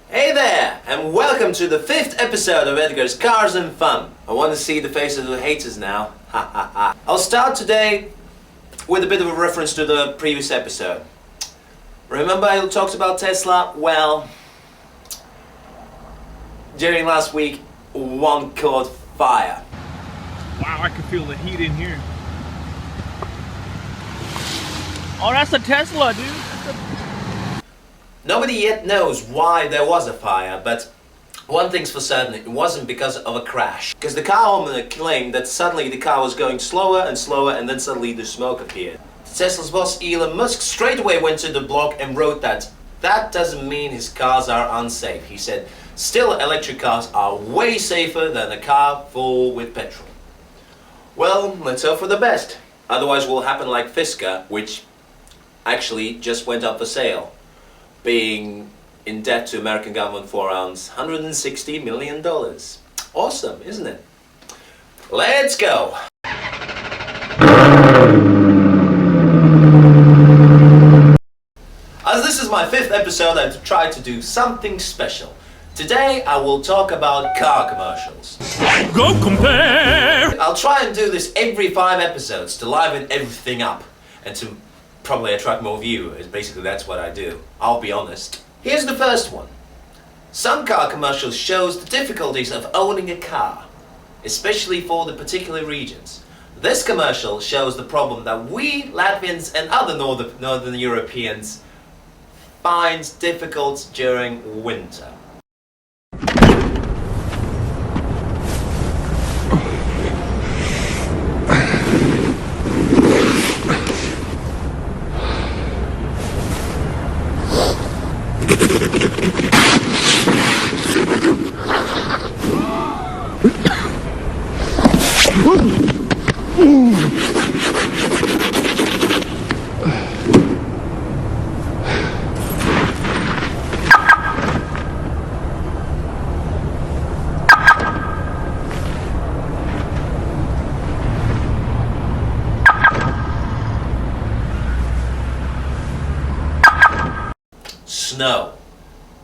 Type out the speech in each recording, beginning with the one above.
Hey there, and welcome to the 5th episode of Edgar's Cars and Fun. I want to see the faces of the haters now. Ha ha ha. I'll start today with a bit of a reference to the previous episode. Remember I talked about Tesla? Well, during last week, one caught fire. Wow, I can feel the heat in here. Oh, that's a Tesla, dude. Nobody yet knows why there was a fire, but one thing's for certain, it wasn't because of a crash. Because the car owner claimed that suddenly the car was going slower and slower and then suddenly the smoke appeared. Tesla's boss Elon Musk straight away went to the blog and wrote that doesn't mean his cars are unsafe. He said, still electric cars are way safer than a car full with petrol. Well, let's hope for the best. Otherwise we'll happen like Fisker, which actually just went up for sale, being in debt to American government for around $160 million. Awesome, isn't it? Let's go! As this is my 5th episode, I've tried to do something special. Today I will talk about car commercials. Go compare! I'll try and do this every 5 episodes to liven everything up and to probably attract more viewers. Basically that's what I do. I'll be honest. Here's the first one. Some car commercials shows the difficulties of owning a car, especially for the particular regions. This commercial shows the problem that we Latvians and other Northern Europeans find difficult during winter. Snow.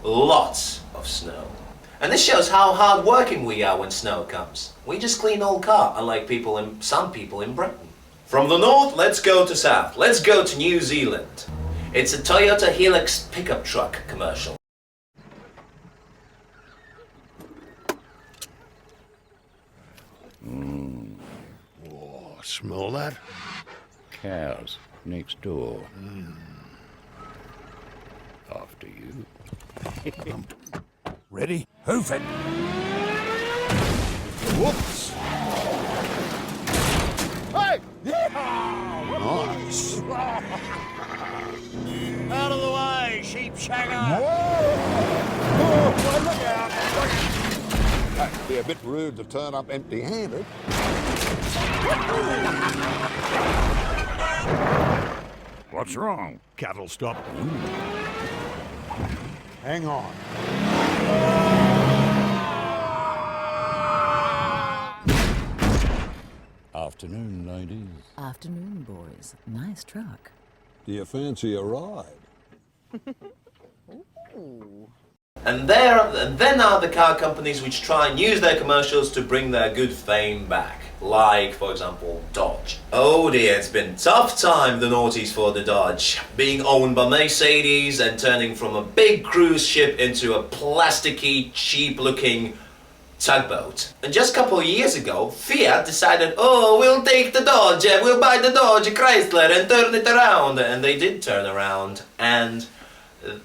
Lots of snow. And this shows how hard working we are when snow comes. We just clean old car, unlike some people in Britain. From the north, let's go to south. Let's go to New Zealand. It's a Toyota Hilux pickup truck commercial. Oh, smell that? Cows next door. After you. Ready? Hoof it! Whoops! Hey! Nice! Out of the way, sheep shagger! Oh, look out! That'd be a bit rude to turn up empty-handed. What's wrong? Cattle stop. Hang on. Afternoon, ladies. Afternoon, boys. Nice truck. Do you fancy a ride? And then are the car companies which try and use their commercials to bring their good fame back. Like, for example, Dodge. Oh dear, it's been tough time, the noughties for the Dodge. Being owned by Mercedes and turning from a big cruise ship into a plasticky, cheap-looking tugboat. And just a couple of years ago, Fiat decided, oh, we'll take the Dodge, we'll buy the Dodge Chrysler and turn it around. And they did turn around, and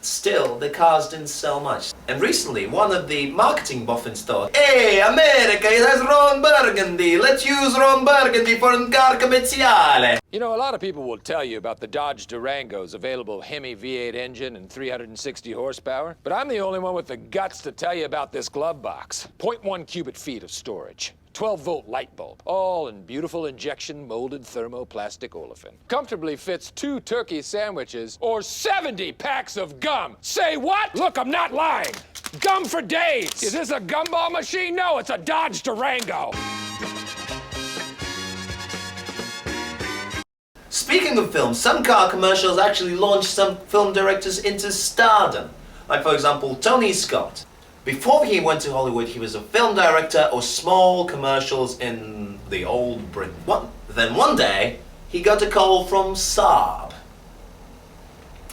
still, the cars didn't sell much. And recently, one of the marketing boffins thought, hey, America, it has Ron Burgundy. Let's use Ron Burgundy for a car commerciale. You know, a lot of people will tell you about the Dodge Durango's available Hemi V8 engine and 360 horsepower, but I'm the only one with the guts to tell you about this glove box. 0.1 cubic feet of storage. 12-volt light bulb, all in beautiful injection molded thermoplastic olefin. Comfortably fits 2 turkey sandwiches or 70 packs of gum. Say what? Look, I'm not lying. Gum for days. Is this a gumball machine? No, it's a Dodge Durango. Speaking of film, some car commercials actually launched some film directors into stardom. Like for example, Tony Scott. Before he went to Hollywood, he was a film director of small commercials in the old Britain. Then one day, he got a call from SAAB,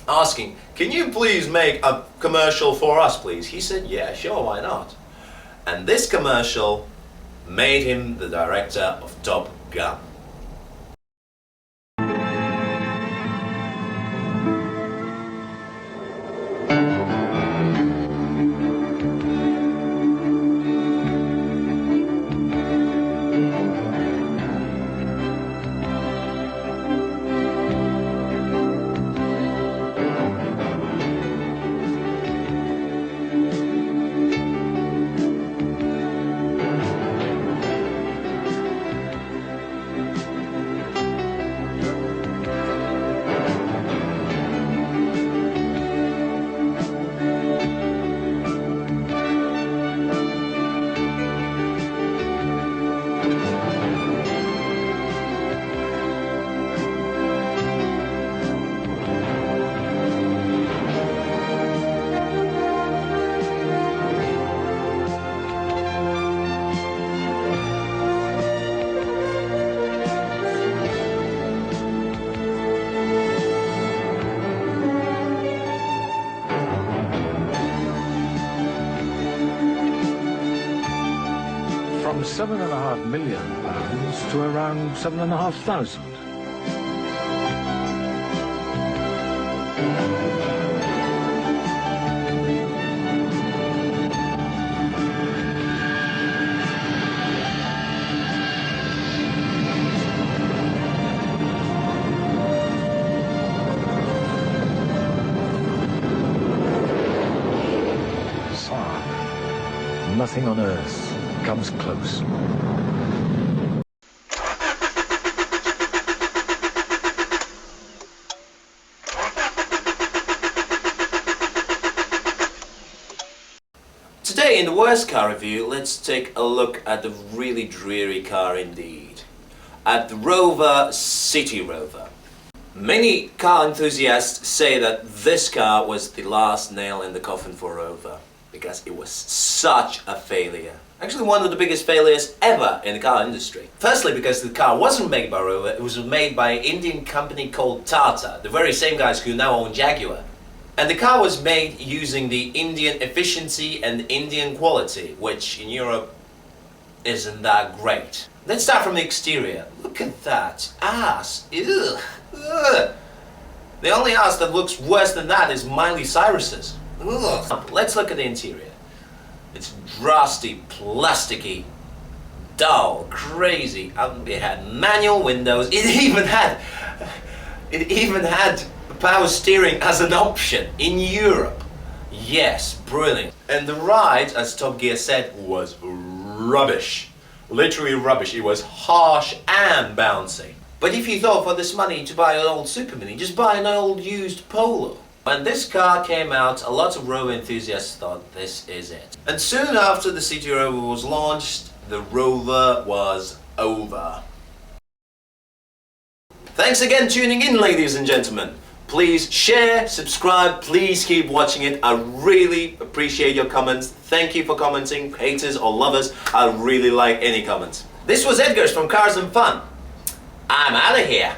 asking, "Can you please make a commercial for us, please?" He said, "Yeah, sure, why not?" And this commercial made him the director of Top Gun. From £7.5 million to around 7,500. SAAB, nothing on earth comes close. Today in the worst car review, let's take a look at the really dreary car indeed. At the Rover City Rover. Many car enthusiasts say that this car was the last nail in the coffin for Rover, because it was such a failure. Actually one of the biggest failures ever in the car industry. Firstly because the car wasn't made by Rover, it was made by an Indian company called Tata, the very same guys who now own Jaguar. And the car was made using the Indian efficiency and Indian quality, which in Europe isn't that great. Let's start from the exterior. Look at that ass. Ugh. Ugh. The only ass that looks worse than that is Miley Cyrus's. Ugh. Let's look at the interior. It's rusty, plasticky, dull, crazy. It had manual windows. It even had power steering as an option in Europe. Yes, brilliant. And the ride, as Top Gear said, was rubbish. Literally rubbish. It was harsh and bouncy. But if you thought for this money to buy an old Super Mini, just buy an old used Polo. When this car came out, a lot of Rover enthusiasts thought this is it. And soon after the City Rover was launched, the Rover was over. Thanks again for tuning in, ladies and gentlemen. Please share, subscribe, please keep watching it. I really appreciate your comments. Thank you for commenting, haters or lovers. I really like any comments. This was Edgar from Cars and Fun. I'm out of here.